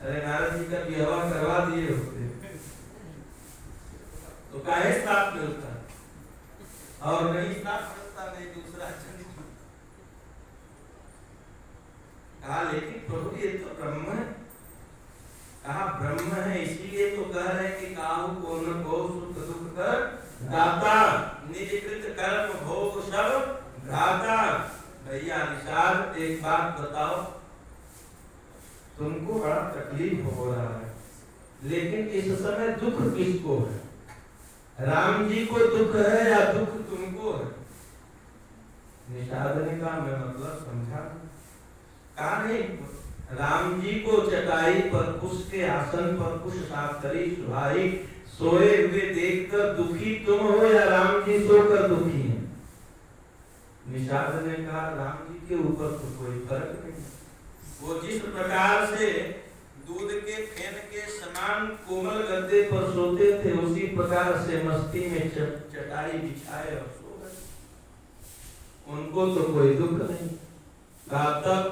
अरे नारद जी का विवाह करवा दिए होते तो काहे श्राप मिलता, और नहीं श्राप मिलता, नहीं दूसरा चंद्र। कहा लेकिन प्रभु ये तो ब्रह्म है, कहा ब्रह्म है, इसीलिए तो कह रहे हैं कि काहू को न को सुख दुख कर दाता, निज कृत कर्म भोग सब दाता। भैया निषाद एक बात बताओ, तुमको बड़ा तकलीफ हो रहा है, लेकिन इस समय दुख किसको है? राम जी को दुख है या दुख तुमको है? निषाद ने कहा मैं मतलब समझा। कहा नहीं, राम जी को चटाई पर कुश के आसन पर कुश शास्त्री सुहाई सोए हुए देखकर दुखी तुम हो या राम जी सोकर दुखी हैं? निषाद ने कहा राम जी के ऊपर तो कोई फर्क नहीं, वो जिस प्रकार से दूध के फेन के समान कोमल गद्दे पर सोते थे उसी प्रकार से मस्ती में चटाई बिछाए और सो गए, उनको तो कोई दुख नहीं। कहा तब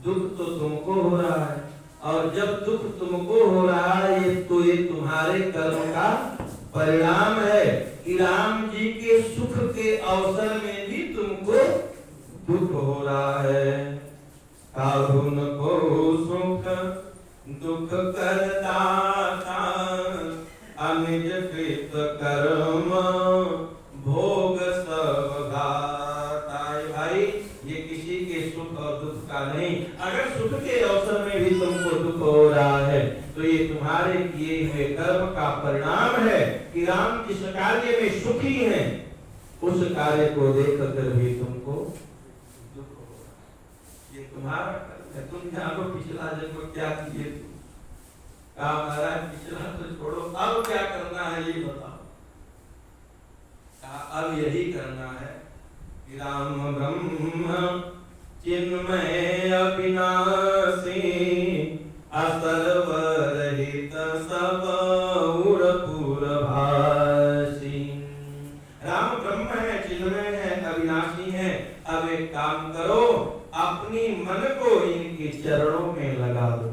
दुख तो तुमको हो रहा है, और जब दुख तुमको हो रहा है तो ये तुम्हारे कर्म का परिणाम है कि राम जी के सुख के अवसर में भी तुमको दुख हो रहा है। काहुन को सुख दुख करदाता, अनिज कृत कर्म भोग सब घाता। भाई ये किसी के सुख और दुख का नहीं, अगर सुख के अवसर में भी तुमको दुख हो रहा है तो ये तुम्हारे किए हुए कर्म का परिणाम है कि राम जिस कार्य में सुखी हैं उस कार्य को देख कर भी तुमको दुख हो रहा है। ये तुम्हारा कर्म है, तुम जानो पिछला जन्म क्या किए थे। कहा महाराज पिछला तो छोड़ो, अब क्या करना है ये बताओ। कहा अब यही करना है कि राम ब्रह्म चिन्मय अविनाशी, असर्वरहित सब उरपुर भासी। राम ब्रह्म है, चिन्मय है, अविनाशी है। अब एक काम करो, अपनी मन को इनके चरणों में लगा दो,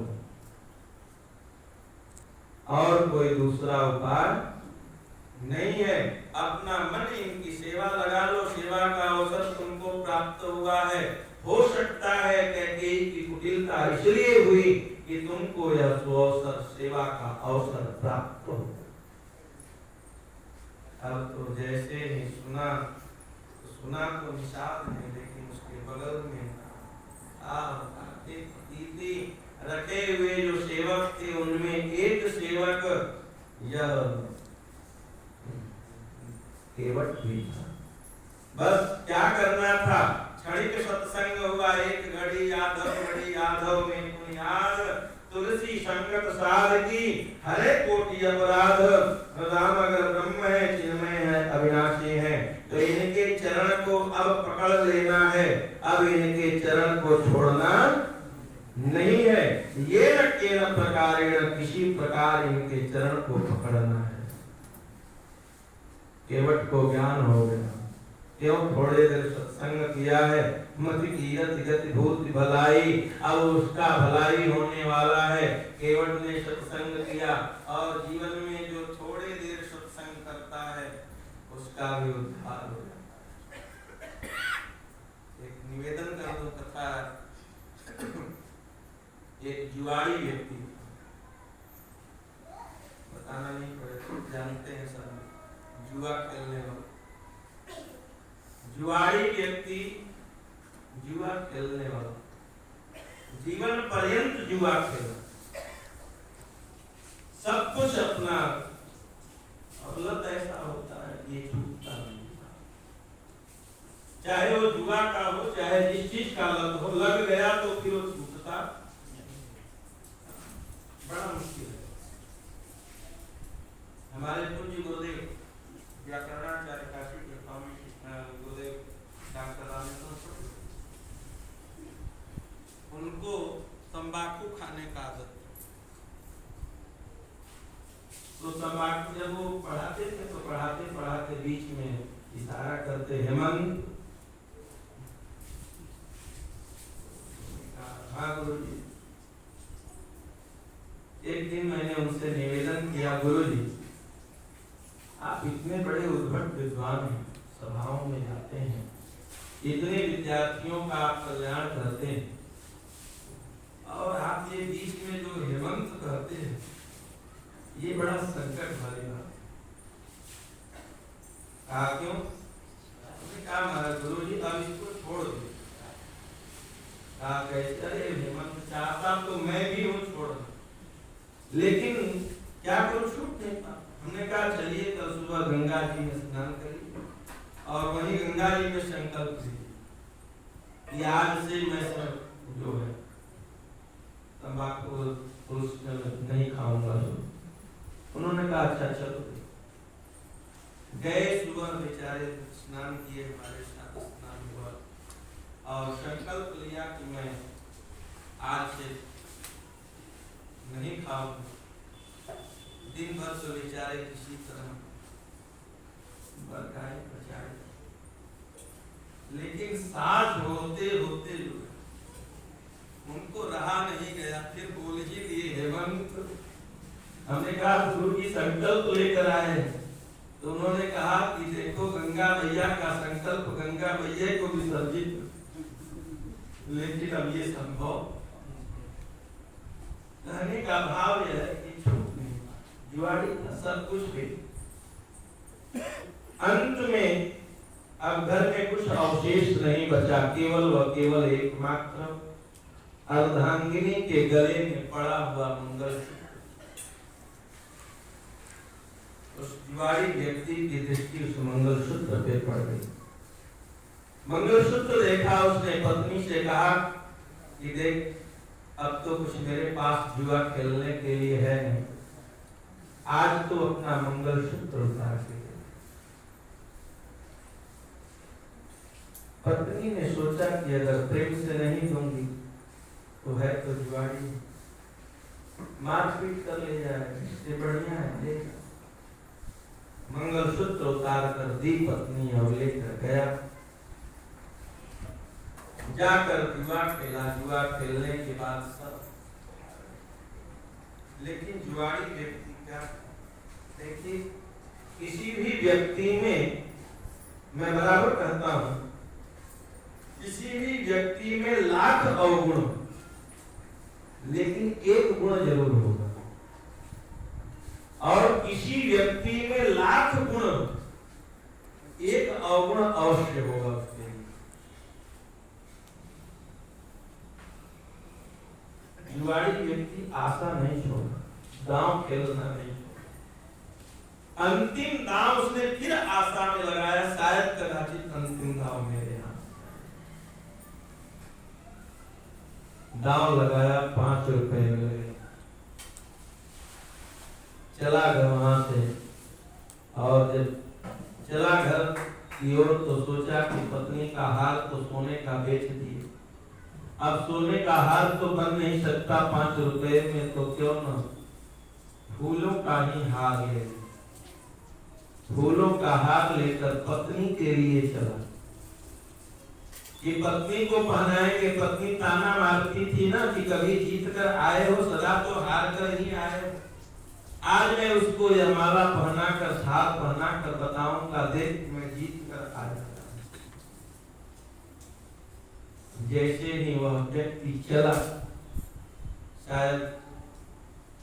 और कोई दूसरा उपाय नहीं है। अपना मन इनकी सेवा लगा लो, सेवा का अवसर तुमको प्राप्त हुआ है। हो सकता है कैकेयी की कुटिलता इसलिए हुई कि तुमको यह सुअवसर सेवा का अवसर प्राप्त हो। अब तो जैसे ही सुना तो निषाद है, लेकिन उसके बगल में रखे हुए जो सेवक थे उनमें एक सेवक यह केवट भी था। बस क्या करना था, क्षणिक सत्संग हुआ, एक घड़ी यादव में कोई याद, तुलसी संगत साध की हरे कोटि अपराध। राम अगर ब्रह्म है, चिन्मय है, अविनाशी है, तो इनके चरण को अब पकड़ लेना है, अब इनके चरण को छोड़ना नहीं है। ये न केन प्रकारेण, किसी प्रकार इनके चरण को पकड़ना है। केवट को ज्ञान हो गया, क्यों थोड़े देर सत्संग किया है, मति कीरत गति भूत भलाई, अब उसका भलाई होने वाला है। केवट ने सत्संग किया और जीवन में जो थोड़े देर सत्संग करता है उसका भी उद्धार हो जाता है। एक निवेदन कर दो कथा। एक जुआरी व्यक्ति, बताना नहीं पड़ेगा, जानते हैं सब, जुआ खेलने वाला जुआरी व्यक्ति, जुआ खेलने वाला, जीवन पर्यंत जुआ खेला, सब कुछ अपना। और लत ऐसा होता है कि ये छूटता नहीं, चाहे वो जुआ का हो चाहे जिस चीज का लत हो, लग गया तो फिर वो छूटता बड़ा मुश्किल है। हमारे पूज्य गुरुदेव व्याकरणाचार्य काशी के स्वामी गुरुदेव डॉक्टर रामेश्वर, उनको तंबाकू खाने का आदत, तो तंबाकू जब वो पढ़ाते थे तो पढ़ाते पढ़ाते बीच में इशारा करते, हेमंत, हाँ गुरु जी, एक दिन मैंने उनसे निवेदन किया, गुरु जी आप इतने बड़े उद्भट विद्वान हैं, सभाओं में जाते हैं, इतने विद्यार्थियों का आप कल्याण करते हैं, और आप ये बीच में जो हेमंत करते हैं, ये बड़ा संकट वाली बात है। कहा क्यों? कहा महाराज गुरु जी अब इसको छोड़ दो। कहा कैसे? अरे हेमंत चाहता तो मैं भी हूँ छोड़, लेकिन क्या करूँ, छूट नहीं पा। हमने कहा चलिए कल सुबह गंगा जी में स्नान करिए और वहीं गंगा जी में संकल्प कीजिए कि आज से मैं सब जो है तंबाकू पुरुष नहीं खाऊंगा। उन्होंने कहा अच्छा चलो। गए सुबह बेचारे स्नान किए, हमारे साथ स्नान हुआ और संकल्प लिया कि मैं आज से नहीं खाऊंगा। दिन भर तो बेचारे किसी तरह बरकाए बचाए, लेकिन सांस होते होते उनको रहा नहीं गया, फिर बोल ही दिए हेमंत। हमने कहा गुरु जी संकल्प लेकर आए, तो उन्होंने कहा कि देखो गंगा मैया का संकल्प गंगा मैया को विसर्जित, लेकिन अब ये संभव कहने का भाव यह है कि छूट नहीं, जुआड़ी सब कुछ भी अंत में अब घर में कुछ अवशेष नहीं बचा, केवल व केवल एकमात्र अर्धांगिनी के गले में पड़ा हुआ मंगलसूत्र। उस जुआड़ी व्यक्ति की दृष्टि उस मंगलसूत्र पे पड़ गई। मंगलसूत्र देखा, उसने पत्नी से कहा कि देख अब तो कुछ मेरे पास जुआ खेलने के लिए है नहीं, आज तो अपना मंगलसूत्र उतार के। पत्नी ने सोचा कि अगर प्रेम से नहीं दूंगी तो है तो जुआड़ी, मारपीट कर ले जाएगा, इससे बढ़िया है लेकर। मंगलसूत्र उतार कर दी पत्नी और लेकर गया, जाकर जुआ खेला। जुआ खेलने के बाद सब, लेकिन जुआड़ी व्यक्ति क्या, देखिए किसी भी व्यक्ति में, मैं बराबर कहता हूं, किसी भी व्यक्ति में लाख अवगुण, लेकिन एक गुण जरूर होगा, और किसी व्यक्ति में लाख गुण, एक अवगुण अवश्य होगा उसके लिए। जुआड़ी व्यक्ति आशा नहीं छोड़ा, दांव खेलना नहीं छोड़ा। अंतिम दांव उसने फिर आशा में लगाया, शायद कदाचित अंतिम दांव मेरे यहाँ। दांव लगाया, 5 रुपए मिले, चला घर वहां से, और जब चला घर की ओर तो सोचा कि पत्नी का हार तो सोने का बेच दिए, अब सोने का हार तो बन नहीं सकता 5 रुपए में, तो क्यों न फूलों का ही हार ले। फूलों का हार लेकर पत्नी के लिए चला कि पत्नी को पहनाएंगे। पत्नी ताना मारती थी ना कि कभी जीत कर आए हो, सदा तो हार कर ही आए हो। आज मैं उसको यह माला पहना कर, हार पहना कर बताऊंगा, देख मैं जीत कर आया। जैसे ही वह व्यक्ति चला, शायद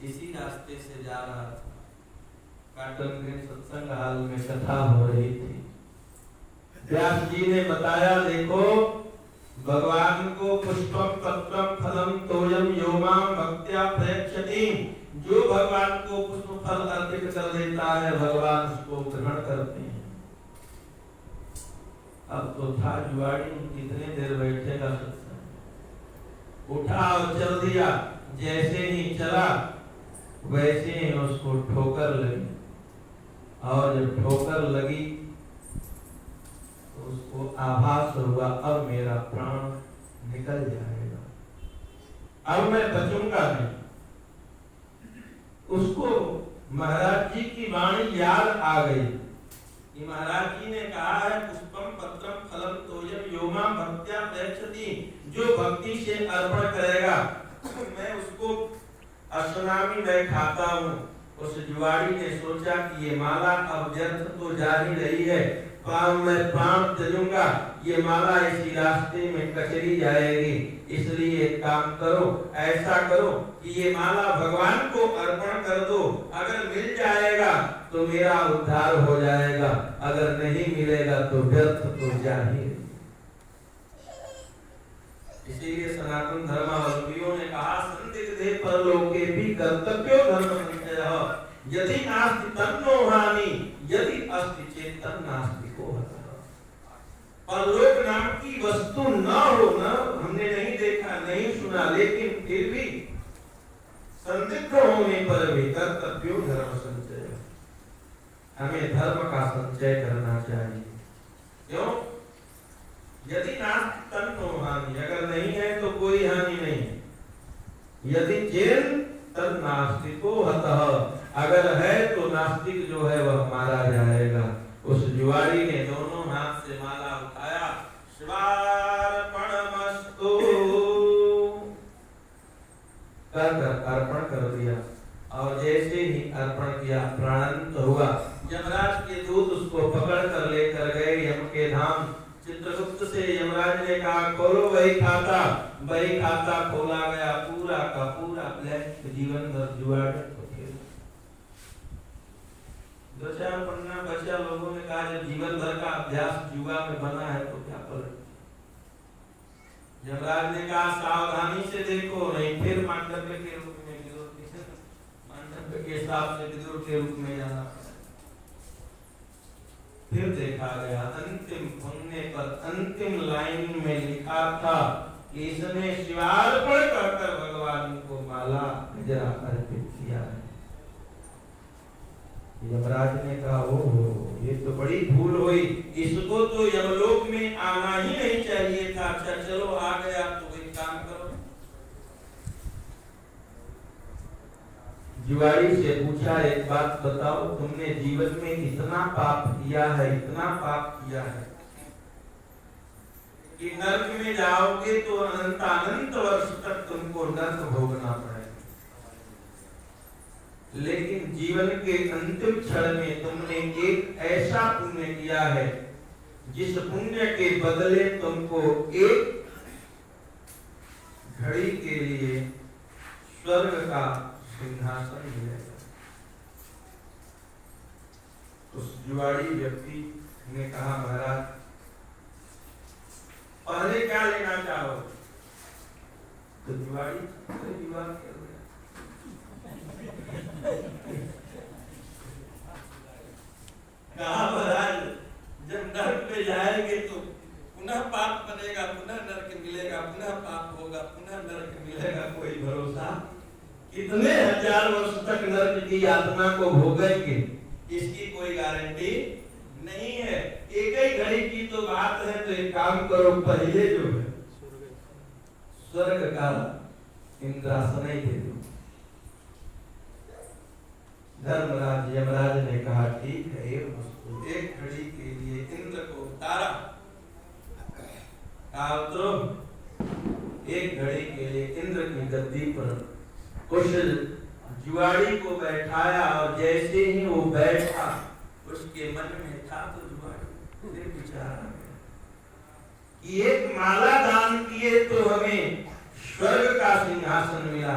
इसी रास्ते से जा रहा था, काटन के सत्संग हाल में कथा हो रही थी। व्यास जी ने बताया, देखो भगवान को पुष्पम पत्रम फलम तोयम योमाम भक्त्या प्रेक्षति, जो भगवान को पुष्प फल अर्पित कर देता है भगवान उसको ग्रहण करते हैं। अब तो था जुआड़ी, कितने देर बैठेगा सत्संग, उठा और चल दिया। जैसे ही चला वैसे ही उसको ठोकर लगी, और जब ठोकर लगी तो उसको आभास हुआ अब मेरा प्राण निकल जाएगा, अब मैं बचूंगा नहीं। उसको महाराज जी की वाणी याद आ गई कि महाराज जी ने कहा है पुष्पम पत्रम फलम तोयम योमा भक्त्या प्रेक्षति, जो भक्ति से अर्पण करेगा मैं उसको असनामी मैं खाता हूँ। उस जुआरी ने सोचा कि ये माला अब व्यर्थ तो जा ही रही है, मैं प्राण त्यागूंगा, ये माला इसी रास्ते में कचरी जाएगी, इसलिए एक काम करो, ऐसा करो कि ये माला भगवान को अर्पण कर दो, अगर मिल जाएगा तो मेरा उद्धार हो जाएगा, अगर नहीं मिलेगा तो व्यर्थ तो जा ही। इसीलिए सनातन धर्मावलंबियों ने कहा संदिग्धे परलोके भी कर्तव्यो धर्म संचयः, यदि नास्ति तन्नो हानि, यदि अस्ति चेत् तन्नास्ति को हतः। परलोक नाम की वस्तु न हो, न हमने नहीं देखा नहीं सुना, लेकिन फिर भी संदिग्ध होने पर भी कर्तव्यो धर्म संचय, हमें धर्म का संचय करना चाहिए। क्यों? यदि नास्ति तन्नो हानि, अगर नहीं है तो कोई हानि नहीं, यदि चेत् तन्नास्तिको हतः, अगर है तो नास्तिक जो है वह मारा जाएगा। उस जुआरी ने दोनों हाथ से माला उठाया, शिवार्पणमस्तु कर अर्पण कर दिया, और जैसे ही अर्पण किया प्राणांत हुआ। यमराज के दूत उसको पकड़ कर लेकर गए यम के धाम। चित्रगुप्त से यमराज ने कहा खोलो वही खाता, वही खाता खोला गया, पूरा का पूरा ब्लैक, जीवन भर जुआ। दो चार पन्ना बचा, लोगों ने कहा जब जीवन भर का अभ्यास जुआ में बना है तो क्या पलट। यमराज ने कहा सावधानी से देखो, नहीं फिर मांडव्य के रूप में, मांडव्य के हिसाब से विदुर के रूप में जाना। फिर देखा गया अंतिम पन्ने पर अंतिम लाइन में लिखा था कि इसने शिवार्पण कर भगवान को माला गजरा अर्पित किया है। यमराज ने कहा ओहो ये तो बड़ी भूल हुई, इसको तो यमलोक में आना ही नहीं चाहिए था। अच्छा चलो आ गया तो एक काम करो। जुआरी से पूछा एक बात बताओ, तुमने जीवन में इतना पाप किया है, इतना पाप किया है कि नरक में जाओगे तो अनंत अनंत वर्ष तक तुमको नरक भोगना पड़ेगा, लेकिन जीवन के अंतिम क्षण में तुमने एक ऐसा पुण्य किया है जिस पुण्य के बदले तुमको एक घड़ी के लिए स्वर्ग का सिंहासन मिलेगा। उस जुआरी व्यक्ति ने कहा महाराज पहले क्या लेना चाहो? तो जुआरी जुआ कर दिया। कहा महाराज जब नरक में जाएंगे तो पुनः पाप बनेगा, पुनः नरक मिलेगा, पुनह पाप होगा, पुनः नरक मिलेगा, कोई भरोसा? कितने हजार वर्ष तक नरक की यातना को भोगेंगे इसकी कोई गारंटी नहीं है। एक ही घड़ी की तो बात है, तो एक काम करो पहले जो है स्वर्ग का इंद्रासन ही दे दो। धर्मराज यमराज ने कहा ठीक है, एक घड़ी के लिए इंद्र को उतारा, एक घड़ी के लिए इंद्र की गद्दी पर उस जुआरी को बैठाया, और जैसे ही वो बैठा उसके मन में था तो जुआरी फिर विचार आ गया कि एक माला दान किए तो हमें स्वर्ग का सिंहासन मिला,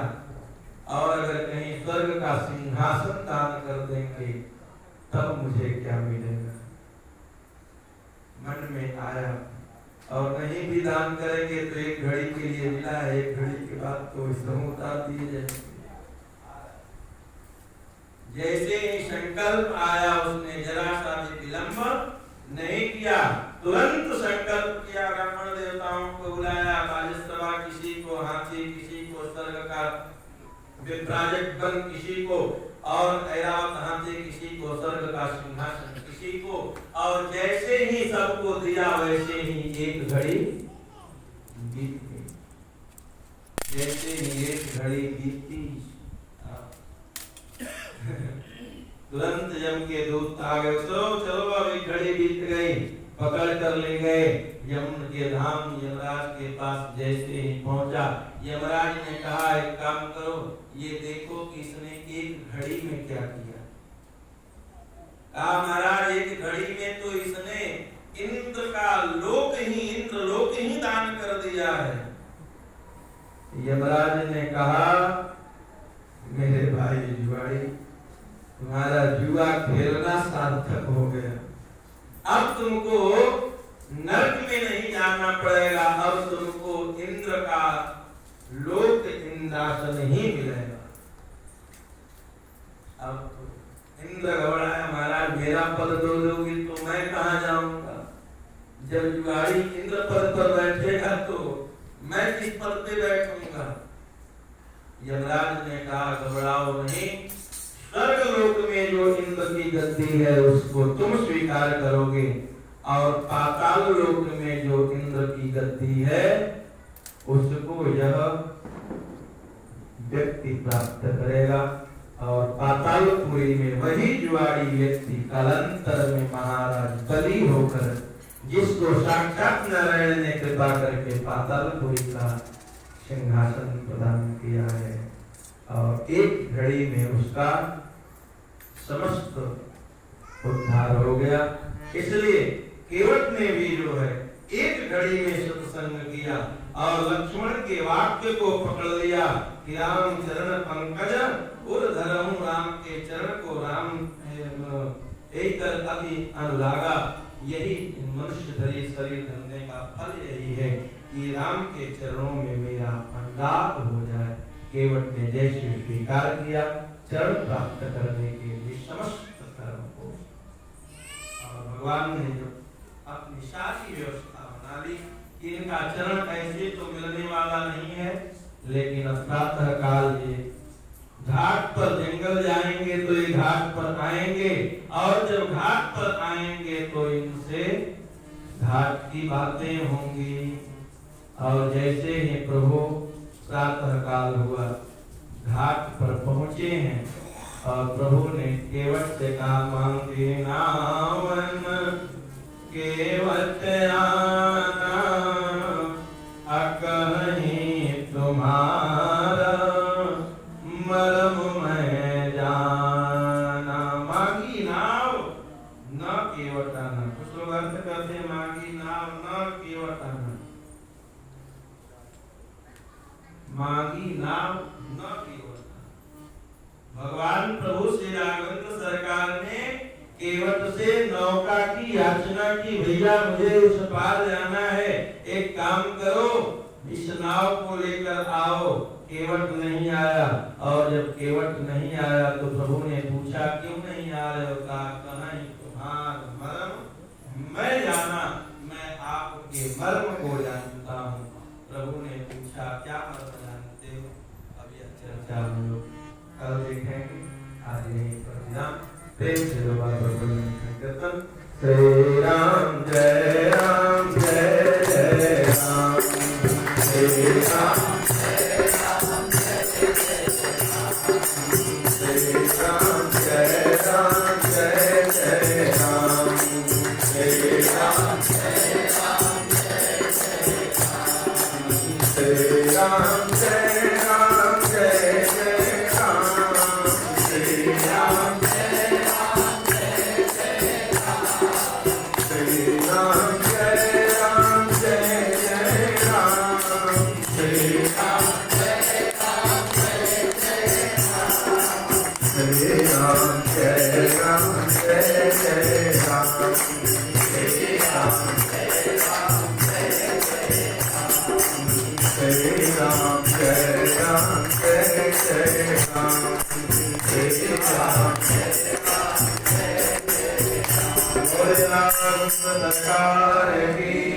और अगर कहीं स्वर्ग का सिंहासन दान कर देंगे तब मुझे क्या मिलेगा। मन में आया, और नहीं भी दान करेंगे तो एक घड़ी के लिए मिला है, एक घड़ी के बाद तो इसमें उतार दिए जाएंगे। जैसे ही संकल्प आया उसने जरा सा भी विलंब नहीं किया, तुरंत संकल्प किया, ब्राह्मण देवताओं को बुलाया, बालिश्रवा किसी को हाथी, किसी को स्वर्ग का विप्राजक गण, किसी को और ऐरावत हाथी, किसी को स्वर्ग का सिंहासन, किसी को, और जैसे ही सबको दिया वैसे ही एक घड़ी बीत गई। जैसे ही एक घड़ी बीती तुरंत यम के दूत आ गए, चलो चलो अब एक घड़ी बीत गई, पकड़ कर ले गए। यमुन के धाम यमराज के पास जैसे ही पहुंचा, यमराज ने कहा एक काम करो, ये देखो कि इसने एक घड़ी में क्या किया। कहा महाराज एक घड़ी में तो इसने इंद्र का लोक ही, इंद्र लोक ही दान कर दिया है। यमराज ने कहा मेरे भाई जुआड़ी, तुम्हारा जुआ खेलना सार्थक हो गया। अब तुमको नरक में नहीं जाना पड़ेगा, अब तुमको इंद्र का लोक इंद्रासन ही मिलेगा। अब इंद्र घबराया, महाराज मेरा पद दो दोगे तो मैं कहाँ जाऊंगा। जब जुआड़ी इंद्र पद पर बैठेगा तो मैं किस पद पे बैठूंगा। यमराज ने कहा घबराओ नहीं, स्वर्ग लोक में जो इंद्र की गद्दी है उसको तुम स्वीकार करोगे, और पाताल लोक में जो इंद्र की गद्दी है उसको यह व्यक्ति प्राप्त करेगा। और पातालपुरी में वही जुआड़ी व्यक्ति कालांतर में महाराज बलि होकर, जिसको साक्षात नारायण ने कृपा करके पातालपुरी का सिंहासन प्रदान किया है, और एक घड़ी में उसका समस्त उद्धार हो गया। इसलिए केवट ने भी जो है एक घड़ी में सत्संग किया और लक्ष्मण के वाक्य को पकड़ लिया कि राम चरण पंकज उर धरहूं, राम के चरण को राम एक अति अनुरागा। यही मनुष्य धरी शरीर धरने का फल यही है कि राम के चरणों में मेरा अनुराग हो जाए। केवट ने जैसे स्वीकार किया चरण प्राप्त करने के लिए समस्त कर्म को, और भगवान ने जो अपनी सारी व्यवस्था बना ली कि इनका चरण ऐसे तो मिलने वाला नहीं है, लेकिन प्रातः काल ये घाट पर जंगल जाएंगे तो ये घाट पर आएंगे, और जब घाट पर आएंगे तो इनसे घाट की बातें होंगी। और जैसे ही प्रभु प्रातः काल हुआ, घाट पर पहुंचे हैं, और प्रभु ने केवट से कहा मांगे नावन केवट आना, अकहीं तुम्हारा मरम मैं जाना। मांगी नाव न केवट आना, कुछ लोग अर्थ करते हैं मांगी नाव न केवट आना, मांगी नाव न केवट आना। भगवान प्रभु श्री राघवेंद्र सरकार ने केवट से नौका की याचना की, भैया मुझे उस पार जाना है, एक काम करो इस नाव को लेकर आओ। केवट नहीं आया, और जब केवट नहीं आया तो प्रभु ने पूछा क्यों नहीं आ रहे हो। कहा तुम्हार मर्म मैं जाना, मैं आपके मर्म को जानता हूँ। प्रभु ने पूछा क्या मर्म जानते हो। अब यह चर्चा हम लोग कल देखेंगे। आज यहीं पर विराम। प्रेम से कीर्तन श्री राम जय राम जय जय राम, श्री राम नमस्कार।